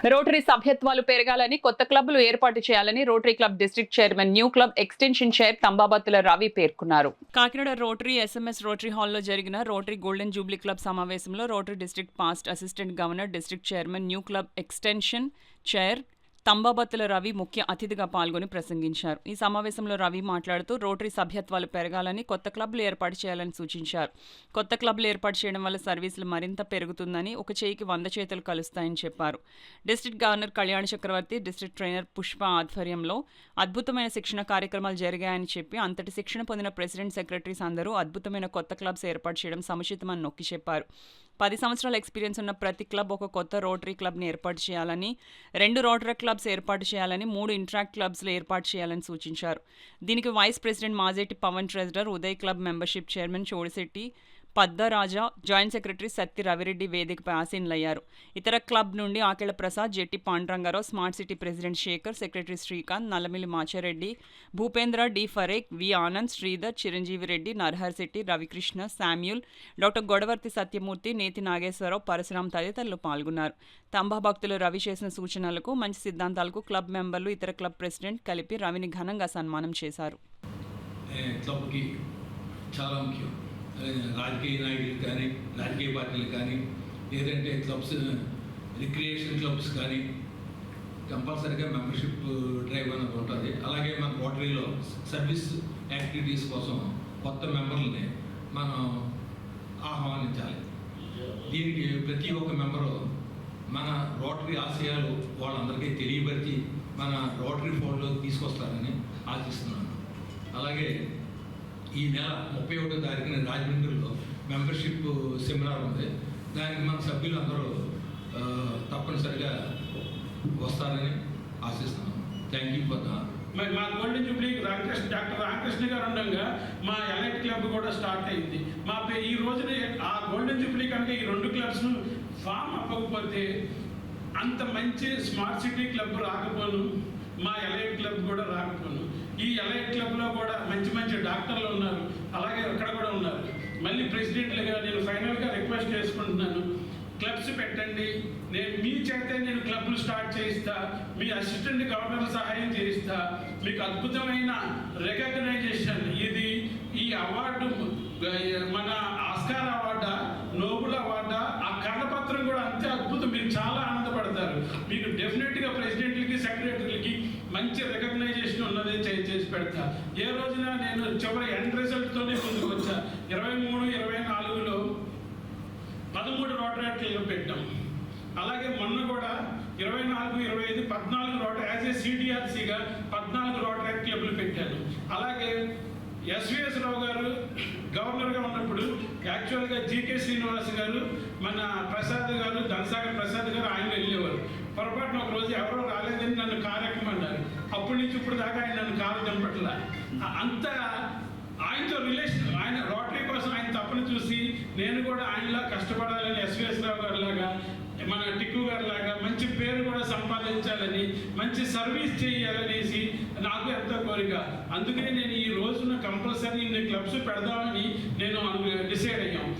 Rotary సభ్యత్వాలు పెరగాలని, కొత్త క్లబ్లు ఏర్పాటు చేయాలని rotary club district chairman, new club extension chair Tambabattula Ravi పేర్కొన్నారు. కాకినాడ రోటరీ ఎస్ఎంఎస్ రోటరీ హాల్లో జరిగిన రోటరీ గోల్డెన్ జూబ్లీ క్లబ్ సమావేశంలో rotary district past assistant governor, district chairman, new club extension chair Tambabattula Ravi ముఖ్య అతిథిగా పాల్గొని ప్రసంగించారు. ఈ సమావేశంలో రవి మాట్లాడుతూ రోటరీ సభ్యత్వాలు పెరగాలని, కొత్త క్లబ్లు ఏర్పాటు చేయాలని సూచించారు. కొత్త క్లబ్లు ఏర్పాటు చేయడం వల్ల సర్వీసులు మరింత పెరుగుతుందని, ఒక చేయికి 100 చేతులు కలుస్తాయని చెప్పారు. డిస్ట్రిక్ట్ గవర్నర్ కళ్యాణ చక్రవర్తి, డిస్ట్రిక్ట్ ట్రైనర్ పుష్ప ఆధ్వర్యంలో అద్భుతమైన శిక్షణ కార్యక్రమాలు జరిగాయని చెప్పి, అంతటి శిక్షణ పొందిన ప్రెసిడెంట్, సెక్రటరీస్ అందరూ అద్భుతమైన కొత్త క్లబ్స్ ఏర్పాటు చేయడం సముచితమని నొక్కి చెప్పారు. 10 సంవత్సరాల ఎక్స్పీరియన్స్ ఉన్న ప్రతి క్లబ్ ఒక కొత్త రోటరీ క్లబ్ని ఏర్పాటు చేయాలని, 2 రోటరీ క్లబ్స్ ఏర్పాటు చేయాలని, 3 ఇంట్రాక్ట్ క్లబ్స్లు ఏర్పాటు చేయాలని సూచించారు. దీనికి vice president Majeti Pavan, treasurer Uday, club membership chairman Chodisetti Paddaraja, joint secretary Satti Ravireddy వేదికపై ఆసీనులయ్యారు. ఇతర క్లబ్ నుండి Akella Prasad, Jetti Pandurangarao, smart city president Shekar, secretary Srikanth, Nallamilli Machareddy, Bhupendra, D Pharek, V Anand, Sridhar, Chiranjeevi Reddy, Narahar Shetty, Ravikrishna, Samuel, doctor Godavarthi Satyamurthy, Neti Nageswararao, Parashuram తదితరులు పాల్గొన్నారు. తంబాభక్తులు రవి చేసిన సూచనలకు, మంచి సిద్ధాంతాలకు క్లబ్ మెంబర్లు, ఇతర క్లబ్ ప్రెసిడెంట్ కలిపి రవిని ఘనంగా సన్మానం చేశారు. చాలా ముఖ్యం. రాజకీయ నాయకులు కానీ, రాజకీయ పార్టీలు కానీ, లేదంటే క్లబ్స్, రిక్రియేషన్ క్లబ్స్ కానీ కంపల్సరీగా మెంబర్షిప్ డ్రైవ్ అనేది ఉంటుంది. అలాగే మన రోటరీలో సర్వీస్ యాక్టివిటీస్ కోసం కొత్త మెంబర్లని మనం ఆహ్వానించాలి. దీనికి ప్రతి ఒక్క మెంబరు మన రోటరీ ఆశయాలు వాళ్ళందరికీ తెలియపరిచి మన రోటరీ ఫోన్లో తీసుకొస్తారని ఆశిస్తున్నాను. అలాగే ఈ నెల 31వ తారీఖున రాజమండ్రిలో మెంబర్షిప్ సెమినార్ ఉంది. దానికి మన సభ్యులు అందరూ తప్పనిసరిగా వస్తారని ఆశిస్తున్నాను. Thank you for that. మరి మా గోల్డెన్ జూబ్లీ డాక్టర్ రామకృష్ణ గారు ఉండగా మా ఎలైట్ క్లబ్ కూడా స్టార్ట్ అయింది. ఈ రోజున ఆ గోల్డెన్ జూబ్లీ కనుక ఈ 2 క్లబ్స్ను ఫామ్ అవ్వకపోతే అంత మంచి స్మార్ట్ సిటీ క్లబ్ రాకపోను, మా ఎలైట్ క్లబ్ కూడా రాకపోను. ఈ ఎలైట్ క్లబ్లో కూడా మంచి మంచి డాక్టర్లు ఉన్నారు, అలాగే అక్కడ కూడా ఉన్నారు. మళ్ళీ ప్రెసిడెంట్లుగా నేను ఫైనల్గా రిక్వెస్ట్ చేసుకుంటున్నాను, క్లబ్స్ పెట్టండి. మీ చేతే నేను క్లబ్లు స్టార్ట్ చేయిస్తా, మీ అసిస్టెంట్ గవర్నర్ సహాయం చేయిస్తా. మీకు అద్భుతమైన రికగ్నైజేషన్ ఇది. ఈ అవార్డు మన ఆస్కార్ అవార్డా, నోబుల్ అవార్డా, ఆ కర్ణపత్రం కూడా అంతే అద్భుతం. మీరు చాలా ఆనందపడతారు. మీకు డెఫినెట్గా ప్రెసిడెంట్లకి, సెక్రటరీలకి మంచి రికగ్నైజేషన్ ఉన్నది చేసి పెడతా. ఏ రోజున నేను చివరి ఎండ్ రిజల్ట్తోనే ముందుకు వచ్చా. 23, 24లో 13 రోటరీ క్లబ్లు పెట్టాం. అలాగే మొన్న కూడా 24, 25, 14 రోటరీ యాజ్ ఏ సిడిఆర్సీగా 14 రోటరీ క్లబ్లు పెట్టాను. అలాగే ఎస్విఎస్ రావు గారు గవర్నర్గా ఉన్నప్పుడు యాక్చువల్గా జీకే శ్రీనివాస్ గారు, మన ప్రసాద్ గారు, ధనసాగర్ ప్రసాద్ గారు ఆయన వెళ్ళేవారు. పొరపాటున ఒక రోజు ఎవరో రాలేదని నన్ను కారు ఎక్కమన్నారు. అప్పటి నుంచి ఇప్పుడు దాకా ఆయన నన్ను కారు దింపట్ల. అంత ఆయనతో రిలేషన్, ఆయన రోటరీ కోసం ఆయన తప్పని చూసి నేను కూడా ఆయనలా కష్టపడాలని, ఎస్విఎస్ రావు గారి లాగా, మన టిక్కు గారి లాగా మంచి పేరు కూడా సంపాదించాలని, మంచి సర్వీస్ చేయాలనేసి నాకు ఎంతో కోరిక. అందుకని నేను ఈ రోజున కంపల్సరీ ఇన్ని క్లబ్స్ పెడదామని నేను డిసైడ్ అయ్యాం.